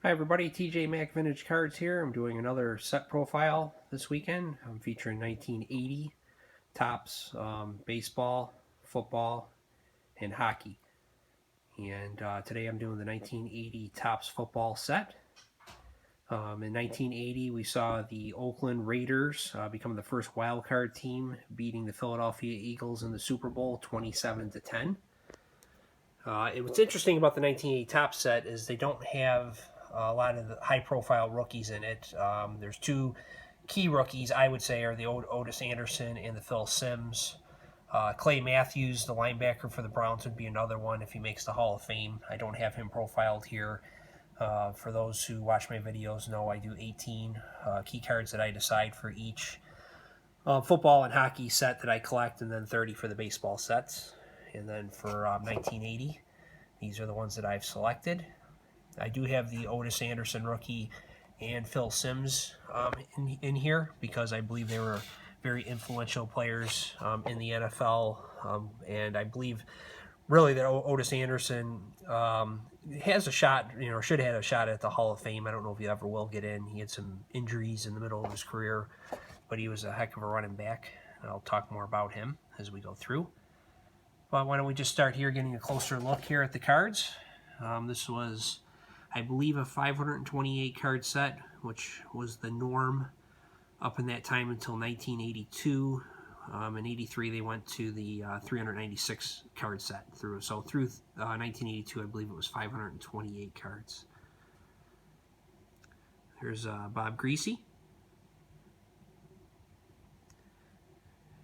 Hi everybody, TJ Mac Vintage Cards here. I'm doing another set profile this weekend. I'm featuring 1980 Topps baseball, football, and hockey. And today I'm doing the 1980 Topps football set. In 1980, we saw the Oakland Raiders become the first wild card team, beating the Philadelphia Eagles in the Super Bowl 27-10. What's interesting about the 1980 Topps set is they don't have a lot of the high-profile rookies in it. There's two key rookies, I would say, are the Otis Anderson and the Phil Simms. Clay Matthews, the linebacker for the Browns, would be another one if he makes the Hall of Fame. I don't have him profiled here. For those who watch my videos know I do 18 key cards that I decide for each football and hockey set that I collect, and then 30 for the baseball sets. And then for 1980, these are the ones that I've selected. I do have the Otis Anderson rookie and Phil Simms in here because I believe they were very influential players in the NFL, and I believe really that Otis Anderson has a shot, should have had a shot at the Hall of Fame. I don't know if he ever will get in. He had some injuries in the middle of his career, but he was a heck of a running back. I'll talk more about him as we go through. But why don't we just start here, getting a closer look here at the cards. This was, I believe, a 528 card set, which was the norm up in that time until 1982. In 83, they went to the 396 card set through. So through 1982, I believe it was 528 cards. There's Bob Greasy.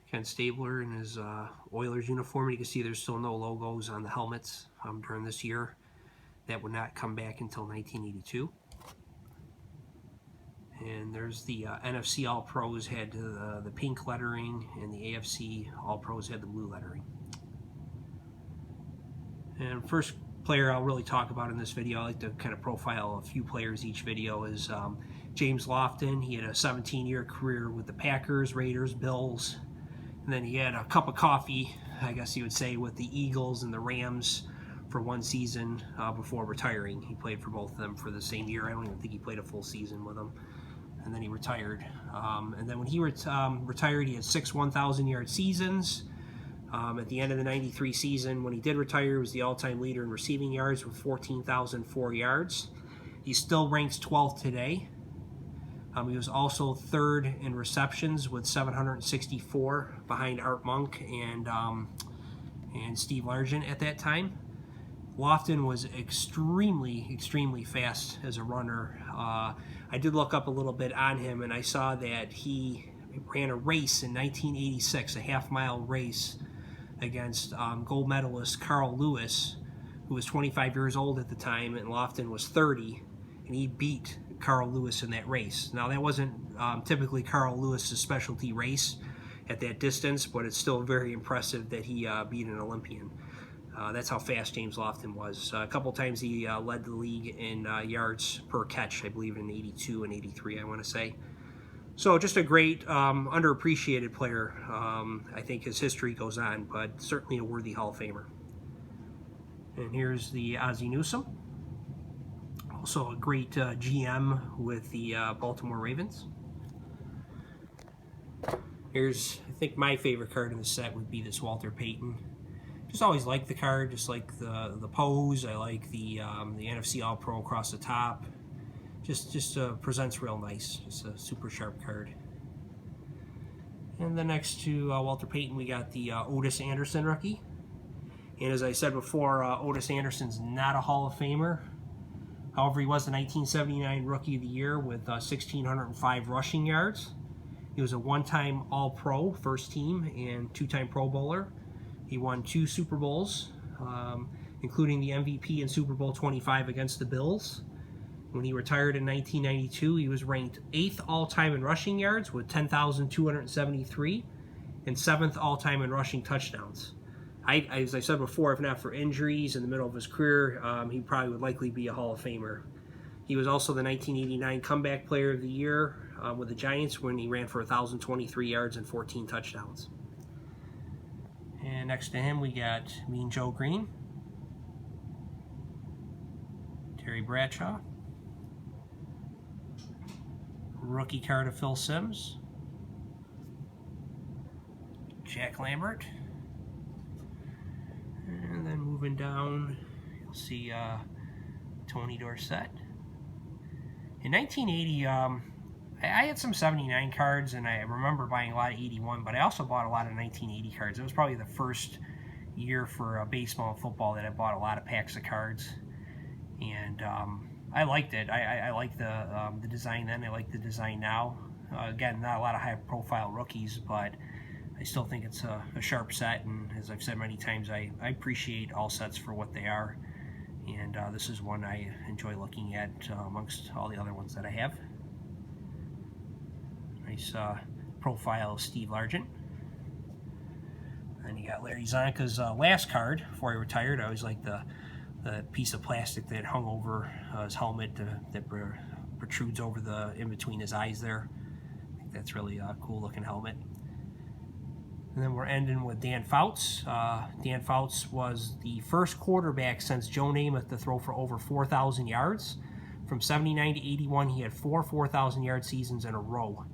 Ken Stabler in his Oilers uniform. You can see there's still no logos on the helmets during this year. That would not come back until 1982. And there's the NFC All-Pros had the pink lettering, and the AFC All-Pros had the blue lettering. And first player I'll really talk about in this video, I like to kind of profile a few players each video, is James Lofton. He had a 17-year career with the Packers, Raiders, Bills, and then he had a cup of coffee, I guess you would say, with the Eagles and the Rams for one season before retiring. He played for both of them for the same year. I don't even think he played a full season with them. And then he retired. And then when he retired, he had 6 1,000-yard seasons. At the end of the 93 season, when he did retire, he was the all-time leader in receiving yards with 14,004 yards. He still ranks 12th today. He was also third in receptions with 764, behind Art Monk and Steve Largent at that time. Lofton was extremely fast as a runner. I did look up a little bit on him, and I saw that he ran a race in 1986, a half-mile race against gold medalist Carl Lewis, who was 25 years old at the time, and Lofton was 30, and he beat Carl Lewis in that race. Now, that wasn't typically Carl Lewis's specialty race at that distance, but it's still very impressive that he beat an Olympian. That's how fast James Lofton was. A couple times he led the league in yards per catch, I believe in 82 and 83, I want to say. So just a great, underappreciated player. I think his history goes on, but certainly a worthy Hall of Famer. And here's the Ozzie Newsome. Also a great GM with the Baltimore Ravens. Here's, I think, my favorite card in the set would be this Walter Payton. Just always like the card, just like the pose. I like the NFC All-Pro across the top. Just presents real nice. Just a super sharp card. And then next to Walter Payton, we got the Otis Anderson rookie. And as I said before, Otis Anderson's not a Hall of Famer. However, he was the 1979 Rookie of the Year with 1,605 rushing yards. He was a one-time All-Pro, first team, and two-time Pro Bowler. He won 2 Super Bowls, including the MVP in Super Bowl 25 against the Bills. When he retired in 1992, he was ranked 8th all-time in rushing yards with 10,273 and 7th all-time in rushing touchdowns. As I said before, if not for injuries in the middle of his career, he probably would likely be a Hall of Famer. He was also the 1989 Comeback Player of the Year with the Giants when he ran for 1,023 yards and 14 touchdowns. And next to him, we got Mean Joe Green, Terry Bradshaw, Rookie card of Phil Simms. Jack Lambert. And then moving down, you'll see Tony Dorsett. In 1980, I had some 79 cards, and I remember buying a lot of 81, but I also bought a lot of 1980 cards. It was probably the first year for baseball and football that I bought a lot of packs of cards, and I liked it. I liked the design then. I like the design now. Again, not a lot of high-profile rookies, but I still think it's a sharp set, and as I've said many times, I appreciate all sets for what they are, and this is one I enjoy looking at amongst all the other ones that I have. Nice profile of Steve Largent. And you got Larry Zonka's last card before he retired. I always liked the piece of plastic that hung over his helmet that protrudes over the in between his eyes there. I think that's really a cool looking helmet. And then we're ending with Dan Fouts. Dan Fouts was the first quarterback since Joe Namath to throw for over 4,000 yards. From 79 to 81, he had 4,000 yard seasons in a row.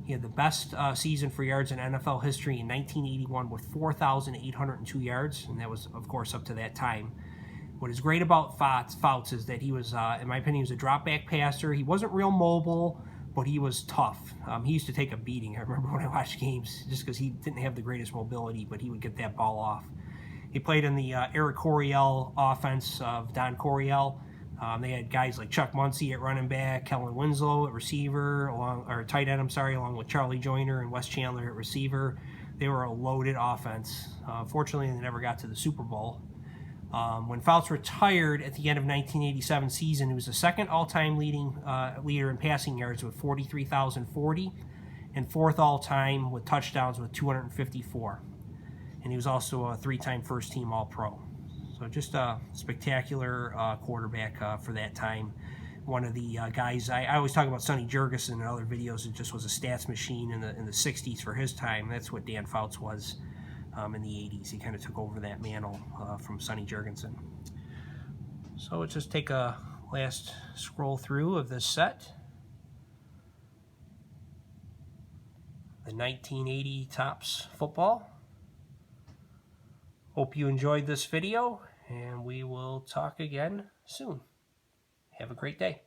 He had the best season for yards in NFL history in 1981 with 4,802 yards, and that was, of course, up to that time. What is great about Fouts is that he was, in my opinion, he was a drop-back passer. He wasn't real mobile, but he was tough. He used to take a beating. I remember when I watched games, just because he didn't have the greatest mobility, but he would get that ball off. He played in the Eric Coryell offense of Don Coryell. They had guys like Chuck Muncie at running back, Kellen Winslow at receiver, tight end, along with Charlie Joyner and Wes Chandler at receiver. They were a loaded offense. Fortunately, they never got to the Super Bowl. When Fouts retired at the end of 1987 season, he was the second all-time leader in passing yards with 43,040, and fourth all-time with touchdowns with 254. And he was also a three-time first-team All-Pro. So just a spectacular quarterback for that time. One of the guys, I always talk about Sonny Jurgensen in other videos. It just was a stats machine in the 60s for his time. That's what Dan Fouts was in the 80s. He kind of took over that mantle from Sonny Jurgensen. So let's just take a last scroll through of this set. The 1980 Topps football. Hope you enjoyed this video, and we will talk again soon. Have a great day.